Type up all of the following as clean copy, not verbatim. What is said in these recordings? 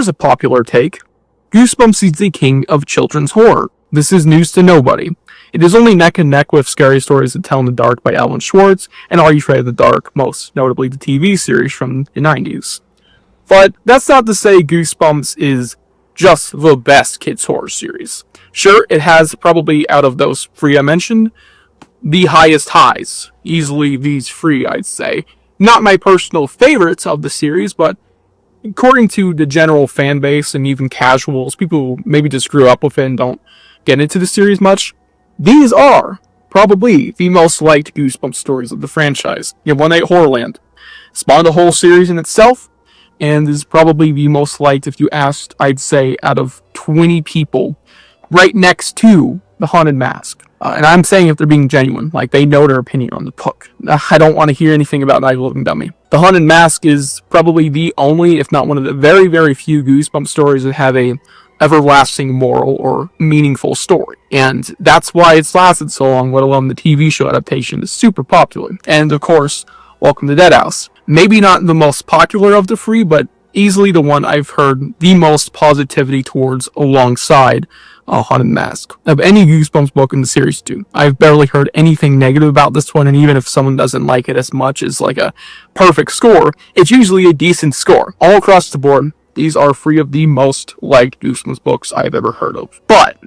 here's a popular take. Goosebumps is the king of children's horror. This is news to nobody. It is only neck and neck with Scary Stories to Tell in the Dark by Alan Schwartz and Are You Afraid of the Dark, most notably the TV series from the 90s. But that's not to say Goosebumps is just the best kids' horror series. Sure, it has probably, out of those three I mentioned, the highest highs. Easily these three, I'd say. Not my personal favorites of the series, but according to the general fan base and even casuals, people who maybe just grew up with it and don't get into the series much, these are probably the most liked Goosebumps stories of the franchise. You have One Night HorrorLand. Spawned a whole series in itself, and is probably the most liked if you asked, I'd say, out of 20 people, right next to The Haunted Mask. And I'm saying if they're being genuine, like they know their opinion on the book. I don't want to hear anything about Night of the Living Dummy. The Haunted Mask is probably the only, if not one of the very, very few Goosebumps stories that have a everlasting moral or meaningful story. And that's why it's lasted so long, let alone the TV show adaptation is super popular. And of course, Welcome to Deadhouse. Maybe not the most popular of the three, but easily the one I've heard the most positivity towards alongside Haunted Mask of any Goosebumps book in the series too. I've barely heard anything negative about this one, and even if someone doesn't like it as much as like a perfect score, it's usually a decent score. All across the board, these are three of the most liked Goosebumps books I've ever heard of. But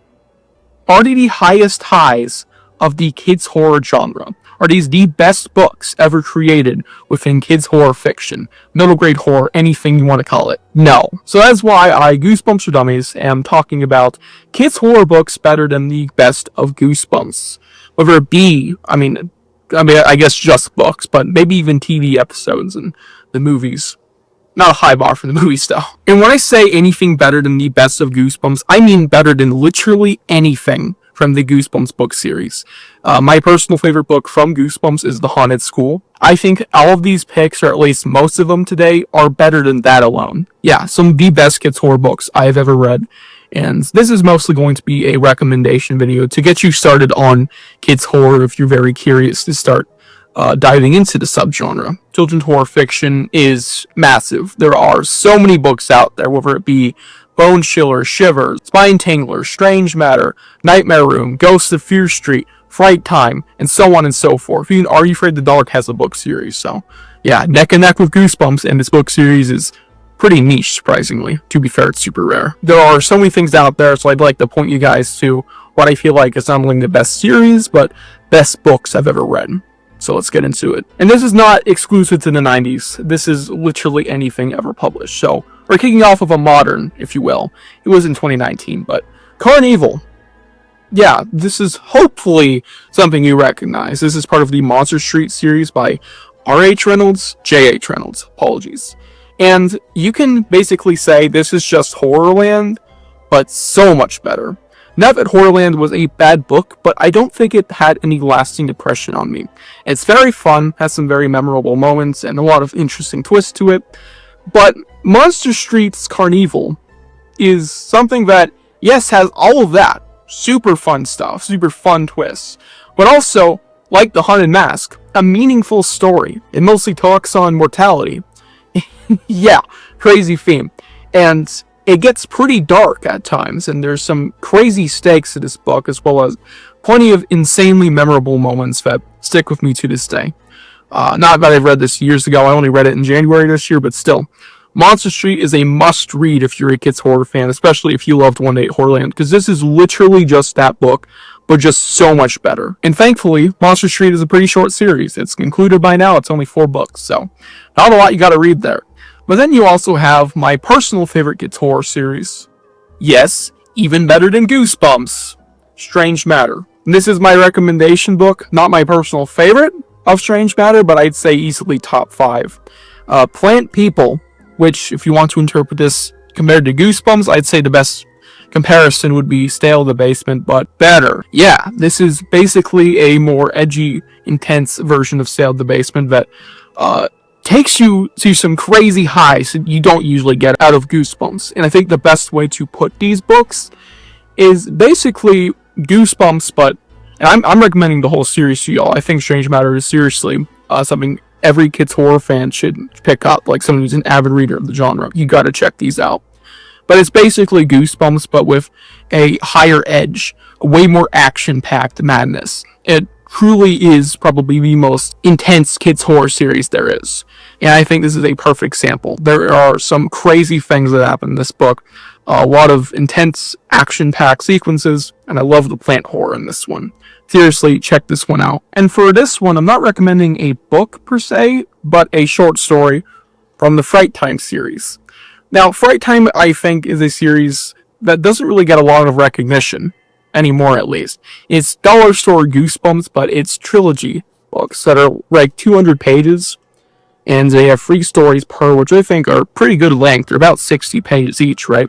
are they the highest highs of the kids horror genre? Are these the best books ever created within kids horror fiction, middle grade horror, anything you want to call it? No. So that's why I, Goosebumps for Dummies, am talking about kids horror books better than the best of Goosebumps. Whether it be, I guess just books, but maybe even TV episodes and the movies. Not a high bar for the movies though. And when I say anything better than the best of Goosebumps, I mean better than literally anything from the Goosebumps book series. My personal favorite book from Goosebumps is The Haunted School. I think all of these picks, or at least most of them today, are better than that alone. Yeah, some of the best kids horror books I've ever read. And this is mostly going to be a recommendation video to get you started on kids horror if you're very curious to start diving into the subgenre. Children's horror fiction is massive. There are so many books out there, whether it be Bone Chiller, Shivers, Spine Tingler, Strange Matter, Nightmare Room, Ghosts of Fear Street, Fright Time, and so on and so forth. Even Are You Afraid of the Dark has a book series, so yeah, neck and neck with Goosebumps, and this book series is pretty niche, surprisingly. To be fair, it's super rare. There are so many things out there, so I'd like to point you guys to what I feel like is not only the best series, but best books I've ever read. So let's get into it. And this is not exclusive to the 90s. This is literally anything ever published. So we're kicking off of a modern, if you will. It was in 2019, but Carnival. Yeah, this is hopefully something you recognize. This is part of the Monster Street series by R.H. Reynolds, J.H. Reynolds. Apologies. And you can basically say this is just HorrorLand, but so much better. Not that HorrorLand was a bad book, but I don't think it had any lasting impression on me. It's very fun, has some very memorable moments, and a lot of interesting twists to it. But Monster Street's Carnival is something that, yes, has all of that. Super fun stuff, super fun twists. But also, like The Haunted Mask, a meaningful story. It mostly talks on mortality. Yeah, crazy theme. And it gets pretty dark at times, and there's some crazy stakes to this book, as well as plenty of insanely memorable moments that stick with me to this day. Not that I've read this years ago, I only read it in January this year, but still. Monster Street is a must-read if you're a kids horror fan, especially if you loved One Night HorrorLand, because this is literally just that book, but just so much better. And thankfully, Monster Street is a pretty short series. It's concluded by now, it's only 4 books, so not a lot you gotta read there. But then you also have my personal favorite kids horror series. Yes, even better than Goosebumps. Strange Matter. And this is my recommendation book, not my personal favorite of Strange Matter, but I'd say easily top 5. Plant People, which if you want to interpret this compared to Goosebumps, I'd say the best comparison would be Stale the Basement, but better. Yeah, this is basically a more edgy, intense version of Stale the Basement that takes you to some crazy highs that you don't usually get out of Goosebumps. And I think the best way to put these books is basically Goosebumps, but and I'm recommending the whole series to y'all. I think Strange Matter is seriously something every kids horror fan should pick up, like someone who's an avid reader of the genre. You gotta check these out. But it's basically Goosebumps, but with a higher edge, way more action-packed madness. It truly is probably the most intense kids horror series there is. And I think this is a perfect sample. There are some crazy things that happen in this book. A lot of intense action-packed sequences, and I love the plant horror in this one. Seriously, check this one out. And for this one, I'm not recommending a book per se, but a short story from the Fright Time series. Now, Fright Time, I think, is a series that doesn't really get a lot of recognition. Anymore, at least. It's dollar store Goosebumps, but it's trilogy books that are like 200 pages, and they have 3 stories per, which I think are pretty good length. They're about 60 pages each, right?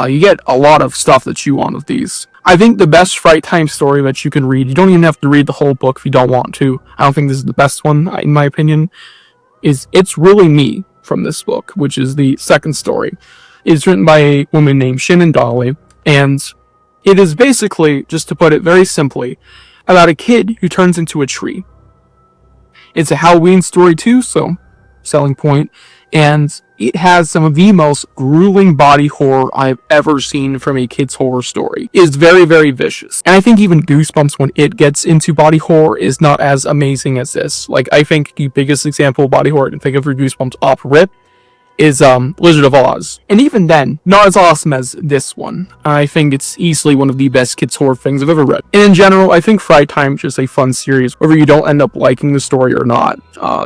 You get a lot of stuff that you want with these. I think the best Fright Time story that you can read, you don't even have to read the whole book if you don't want to. I don't think this is the best one, in my opinion, is It's Really Me from this book, which is the second story. It's written by a woman named Shannon Dolly, and it is basically, just to put it very simply, about a kid who turns into a tree. It's a Halloween story too, so selling point, and it has some of the most grueling body horror I've ever seen from a kid's horror story. It is very, very vicious. And I think even Goosebumps, when it gets into body horror, is not as amazing as this. Like, I think the biggest example of body horror I can think of for Goosebumps off rip is Wizard of Oz. And even then, not as awesome as this one. I think it's easily one of the best kids horror things I've ever read. And in general, I think Fright Time is just a fun series, whether you don't end up liking the story or not.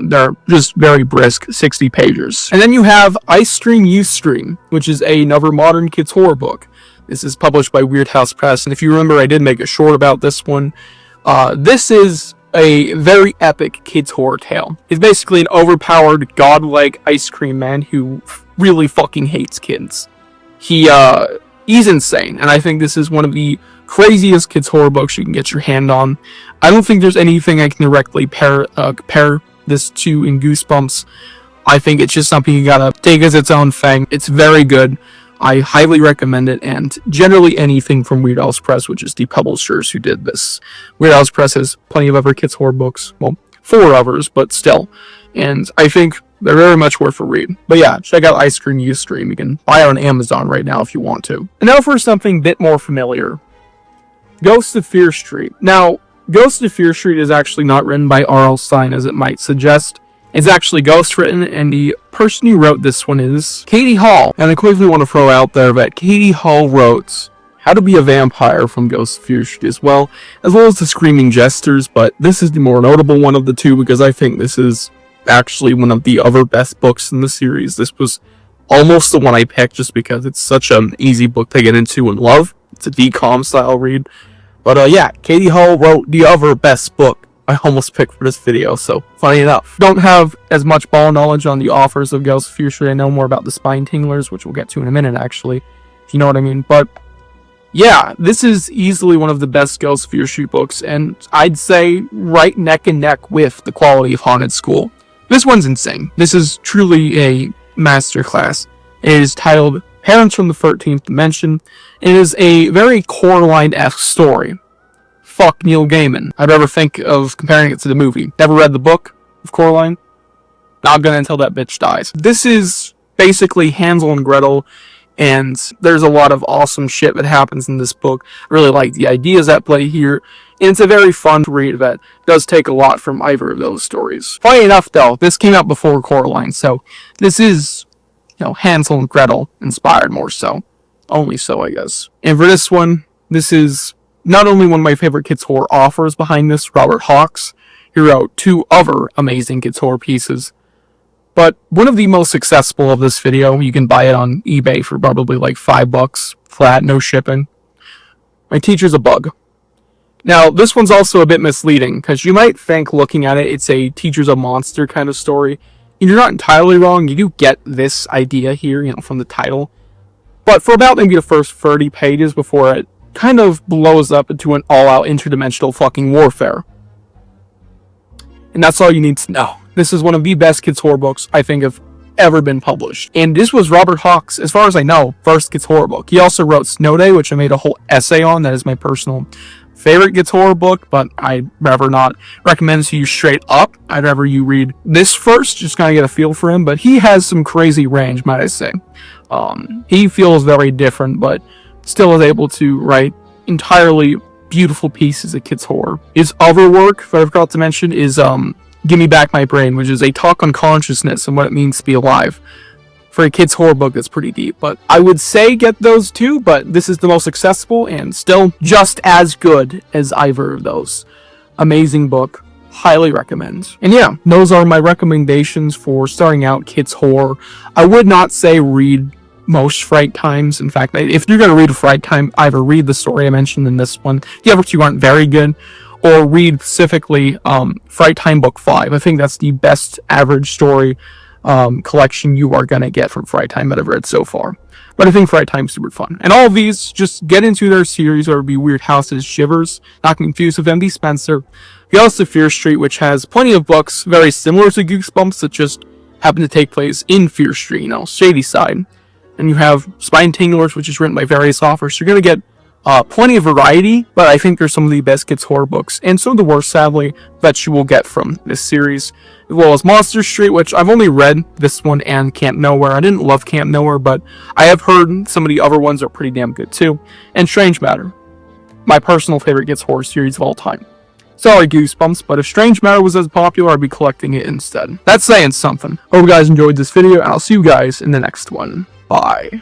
They're just very brisk, 60 pages. And then you have Ice Cream You Stream, which is another modern kids horror book. This is published by Weird House Press, and if you remember, I did make a short about this one. This is a very epic kids horror tale. He's basically an overpowered, godlike ice cream man who really fucking hates kids. He's insane, and I think this is one of the craziest kids horror books you can get your hand on. I don't think there's anything I can directly compare this to in Goosebumps. I think it's just something you gotta take as its own thing. It's very good. I highly recommend it, and generally anything from Weird House Press, which is the publishers who did this. Weird House Press has plenty of other kids' horror books. Well, 4 others, but still. And I think they're very much worth a read. But yeah, check out Ice Cream You Stream. You can buy it on Amazon right now if you want to. And now for something a bit more familiar. Ghost of Fear Street. Now, Ghost of Fear Street is actually not written by R.L. Stine, as it might suggest. It's actually ghostwritten, and the person who wrote this one is Katie Hall. And I quickly want to throw out there that Katie Hall wrote How to Be a Vampire from Ghost of Fear Street as well as The Screaming Jesters, but this is the more notable one of the two because I think this is actually one of the other best books in the series. This was almost the one I picked just because it's such an easy book to get into and love. It's a DCOM style read. But yeah, Katie Hall wrote the other best book I almost picked for this video, so funny enough. Don't have as much ball knowledge on the authors of Ghost of Fear Street. I know more about the Spine Tinglers, which we'll get to in a minute, actually, if you know what I mean. But yeah, this is easily one of the best Ghost of Fear Street books, and I'd say right neck and neck with the quality of Haunted School. This one's insane. This is truly a masterclass. It is titled Parents from the 13th Dimension. It is a very Coraline-esque story. Fuck Neil Gaiman. I'd rather think of comparing it to the movie. Never read the book of Coraline. Not gonna until that bitch dies. This is basically Hansel and Gretel, and there's a lot of awesome shit that happens in this book. I really like the ideas at play here, and it's a very fun read that does take a lot from either of those stories. Funny enough, though, this came out before Coraline, so this is, Hansel and Gretel inspired more so. Only so, I guess. And for this one, this is not only one of my favorite kids horror authors behind this, Robert Hawks, who wrote 2 other amazing kids horror pieces, but one of the most successful of this video. You can buy it on eBay for probably like $5 flat, no shipping. My Teacher's a Bug. Now, this one's also a bit misleading, because you might think looking at it, it's a Teacher's a Monster kind of story. And you're not entirely wrong. You do get this idea here, from the title. But for about maybe the first 30 pages before it kind of blows up into an all-out interdimensional fucking warfare. And that's all you need to know. This is one of the best kids horror books I think have ever been published. And this was Robert Hawks', as far as I know, first kids horror book. He also wrote Snow Day, which I made a whole essay on. That is my personal favorite kids horror book, but I'd rather not recommend to you straight up. I'd rather you read this first, just kind of get a feel for him. But he has some crazy range, might I say. He feels very different, but still is able to write entirely beautiful pieces of kids' horror. His other work, that I forgot to mention, is Give Me Back My Brain, which is a talk on consciousness and what it means to be alive. For a kid's horror book, that's pretty deep, but I would say get those two, but this is the most accessible and still just as good as either of those. Amazing book. Highly recommend. And yeah, those are my recommendations for starting out kids' horror. I would not say read most Fright Times. In fact, if you're going to read a Fright Time, either read the story I mentioned in this one, the other two aren't very good, or read specifically Fright Time Book 5. I think that's the best average story collection you are going to get from Fright Time that I've read so far. But I think Fright Time's super fun. And all of these, just get into their series, or be Weird Houses, Shivers, not confused with M.D. Spencer. We also have Fear Street, which has plenty of books very similar to Goosebumps that just happen to take place in Fear Street, shady side. And you have Spine Tinglers, which is written by various authors. You're going to get plenty of variety, but I think they're some of the best kids' horror books, and some of the worst, sadly, that you will get from this series. As well as Monster Street, which I've only read this one and Camp Nowhere. I didn't love Camp Nowhere, but I have heard some of the other ones are pretty damn good too. And Strange Matter, my personal favorite kids' horror series of all time. Sorry, Goosebumps, but if Strange Matter was as popular, I'd be collecting it instead. That's saying something. Hope you guys enjoyed this video, and I'll see you guys in the next one. Bye.